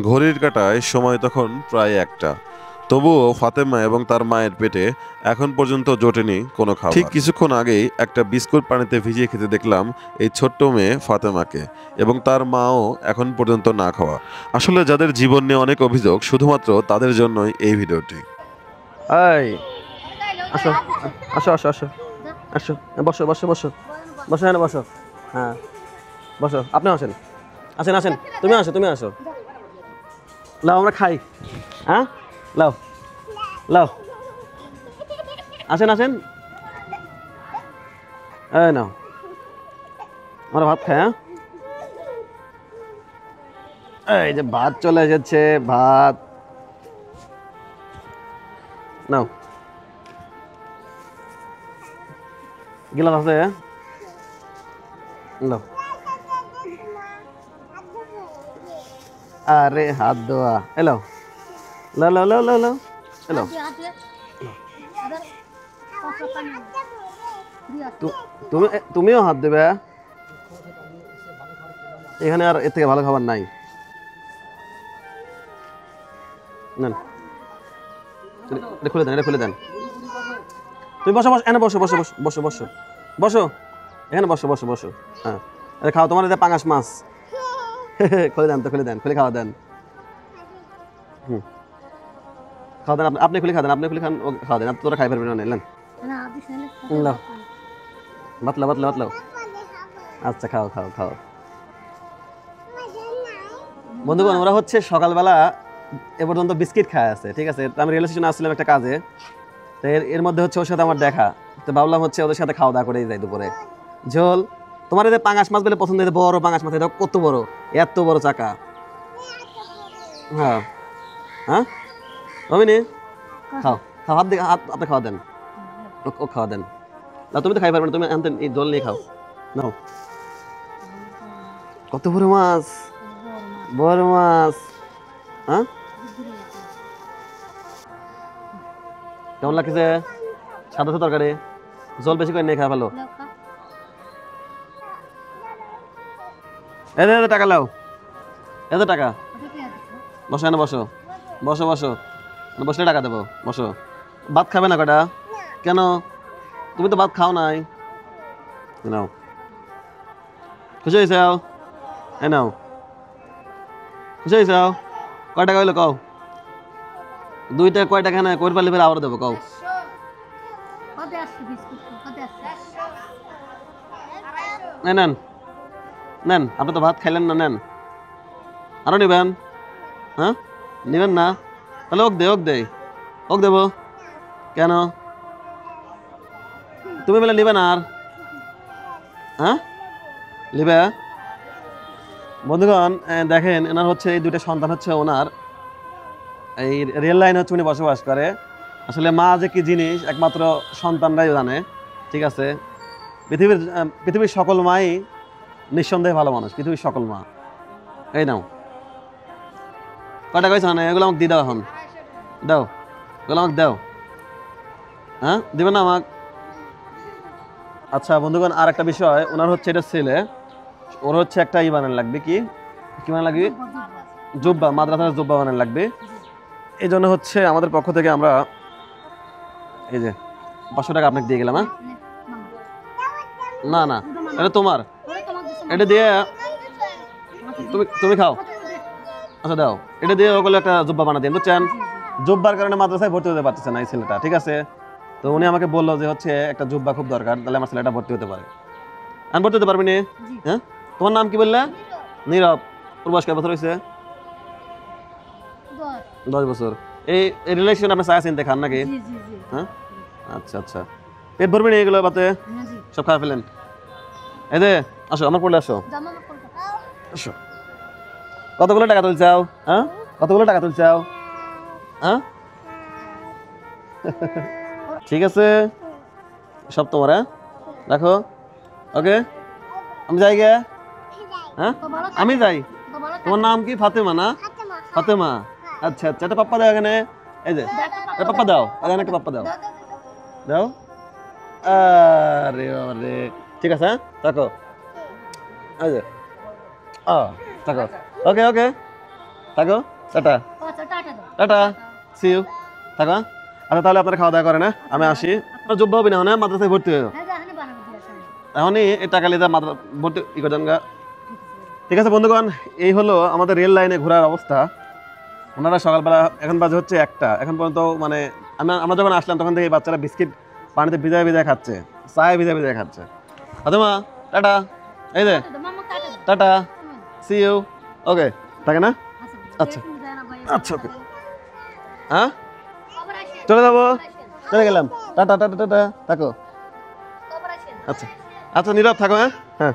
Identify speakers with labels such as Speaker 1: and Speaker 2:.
Speaker 1: ঘড়ির কাঁটায় সময় তখন প্রায় একটা। তবুও ফাতেমা এবং তার মায়ের পেটে এখন পর্যন্ত জোটেনি কোনো খাবার। ঠিক কিছুক্ষণ আগেই একটা বিস্কুট পানিতে ভিজিয়ে খেতে দেখলাম এই ছোট্ট মেয়ে ফাতেমাকে, এবং তার মাও এখন পর্যন্ত না খাওয়া। আসলে যাদের জীবন নিয়ে অনেক অভিযোগ, শুধুমাত্র তাদের জন্যই এই ভিডিওটি।
Speaker 2: এই আসো আসো আসো আসো আসো, বসো বসো বসো বসো, হ্যাঁ বসো, হ্যাঁ বসো, আপনি আসেন, আসেন আসেন, তুমি আসো, তুমি আসো, লাও আমরা খাই, হ্যাঁ লাও লাও, আসেন আসেন, এই নাও আমরা ভাত খাই। হ্যাঁ এই যে ভাত চলে এসেছে, ভাত নাও, গিলাস আছে, লাও, আরে হাত ধোয়া, এলো লাও লাও লাও লাও লাও, এলো তুমি, তুমিও হাত দেবে, এখানে আর এর থেকে ভালো খাবার নাই। নেন, এটা খুলে দেন, এটা খুলে দেন, তুমি বসো বসো, এখানে বসো বসো বসো বসো বসো বসো, এখানে বসো বসো বসো, হ্যাঁ এটা খাও, তোমার এটা পাঙাশ মাছ। খুলে দেন তো, খুলে দেন, খুলে খাওয়া দেন, হুম খাওয়া দেন, আপনি খুলে খাওয়া দেন, আপনি খুলে খান, ও খাওয়া দেন, তোরা খাই পারবেন না, নেন লাও, বাতলাও বাতলাও বাতলাও, আচ্ছা খাও খাও খাও। বন্ধুগণ, ওরা হচ্ছে সকালবেলা এ পর্যন্ত বিস্কিট খায় আছে, ঠিক আছে। তো আমি রেল স্টেশনে আসছিলাম একটা কাজে, তো এর মধ্যে হচ্ছে ওর সাথে আমার দেখা, তো ভাবলাম হচ্ছে ওদের সাথে খাওয়া দাওয়া করেই যাই দুপুরে। ঝোল, তোমার এদের পাঙাশ মাছ বলে পছন্দ, বড় পাঙাশ মাছ, এটা কত বড়, এত বড় চাকা, হ্যাঁ হ্যাঁ অমিনি, খাও খাও, হাত দিয়ে হাত, আপনি খাওয়া দেন, ও খাওয়া দেন, না তুমি তো খাই পারবে না, তুমি আনতেন এই জল নিয়ে খাও, নাও, কত বড় মাছ, বড় মাছ, হ্যাঁ কেমন লাগছে, সাদা সাদা তরকারি, জল বেশি করে নিয়ে খাওয়া ভালো। এত টাকা লাও, এত টাকা, বসো এনে বসো, বসো বসো, বসলে টাকা দেবো, বসো। ভাত খাবে না কটা, কেন, তুমি তো ভাত খাও নাই, নাও, খুশি হয়েছে, এ নাও, খুশি হয়েছে, কয় টাকা হইলো কও, দুইটা কয় টাকা না কই পারলে আবার দেবো কও, নেন নেন, আপনি তো ভাত খাইলেন না, নেন আরো নিবেন, হ্যাঁ নিবেন না, তাহলে ওক দে, ওক দে, ওক দেবো, কেন তুমি বলে নিবে না আর, হ্যাঁ নিবে। বন্ধুগণ দেখেন, এনার হচ্ছে এই দুইটা সন্তান হচ্ছে ওনার, এই রেল লাইন হচ্ছে উনি বসবাস করে। আসলে মা যে কি জিনিস একমাত্র সন্তানরাই জানে, ঠিক আছে। পৃথিবীর সকল মাই নিঃসন্দেহে ভালো মানুষ, পৃথিবীর সকল মা। এই নাও, কয়টা কইছো না, এগুলো আমাকে দিয়ে দাও, এখন দাও, এগুলো আমাকে দাও, হ্যাঁ দিবে না আমাকে। আচ্ছা বন্ধুগণ, আর একটা বিষয়, ওনার হচ্ছে এটা ছেলে, ওর হচ্ছে একটা ই বানানো লাগবে, কি কি বানানো লাগবে, জুব্বা, মাদ্রাসার জুব্বা বানানো লাগবে। এই জন্য হচ্ছে আমাদের পক্ষ থেকে আমরা এই যে 500 টাকা আপনাকে দিয়ে গেলাম। হ্যাঁ না না, এটা তোমার, এটা দিয়ে তুমি তুমি খাও, আচ্ছা দাও, এটা দিয়ে ওগুলো একটা জুব্বা বানা দিন, বুঝছেন। জুব্বার কারণে মাদ্রাসায় ভর্তি হতে পারতেছে না এই ছেলেটা, ঠিক আছে। তো উনি আমাকে বললো যে হচ্ছে একটা জুব্বা খুব দরকার, তাহলে আমার ছেলেটা ভর্তি হতে পারে। আমি ভর্তি হতে পারবি নি, হ্যাঁ তোমার নাম কি বললে, নীরব, ওর বয়স কয় বছর হয়েছে, 10 বছর। এই রিলেশন আপনি চাই চিনতে খান নাকি, হ্যাঁ আচ্ছা আচ্ছা, পেট ভরবি না এগুলো বাতে, সব খাওয়া ফেলেন। এই যে আসো, আমার পড়লে আসো, আসো, কতগুলো টাকা তুলছাও, হ্যাঁ কতগুলো টাকা তুলছাও, হ্যাঁ ঠিক আছে, সব তোমার, হ্যাঁ রাখো, ওকে আমি যাই গে, হ্যাঁ আমি যাই। তোমার নাম কি, ফাতেমা না, ফাতেমা, আচ্ছা আচ্ছা, এটা পাপ্পা দাও এখানে, এই যে পাপ্পা দাও, এখানে একটা পাপ্পা দাও, দাও, আরে আরে ঠিক আছে, হ্যাঁ থাকো, এই যে থাকো, ওকে ওকে। থাকো, টাটা টাটা, সি ইউ, থাকো হ্যাঁ? আচ্ছা তাহলে আপনারা খাওয়া দাওয়া করেন, হ্যাঁ আমি আসি। আপনার যোগ্য হবে না মানে মাদ্রাসায় ভর্তি হয়ে এখনই এই টাকা লিদা মাদ্রাসা ভর্তি ই করছেন গা। ঠিক আছে বন্ধুগণ, এই হলো আমাদের রেল লাইনে ঘোরার অবস্থা। ওনারা সকালবেলা এখন বাজে হচ্ছে 1টা, এখন পর্যন্ত মানে আমরা যখন আসলাম তখন থেকে এই বাচ্চারা বিস্কিট পানিতে ভিজায় ভিজায় খাচ্ছে, চায় ভিজায় ভিজায় খাচ্ছে। আচ্ছা মা টাটা, এই যে টাটা, সি ইউ, ওকে থাকে না? আচ্ছা আচ্ছা ওকে, হ্যাঁ চলে যাবো, চলে গেলাম, টাটা টাটা টাটা, থাকো। আচ্ছা আচ্ছা নীরব থাকো, হ্যাঁ হ্যাঁ।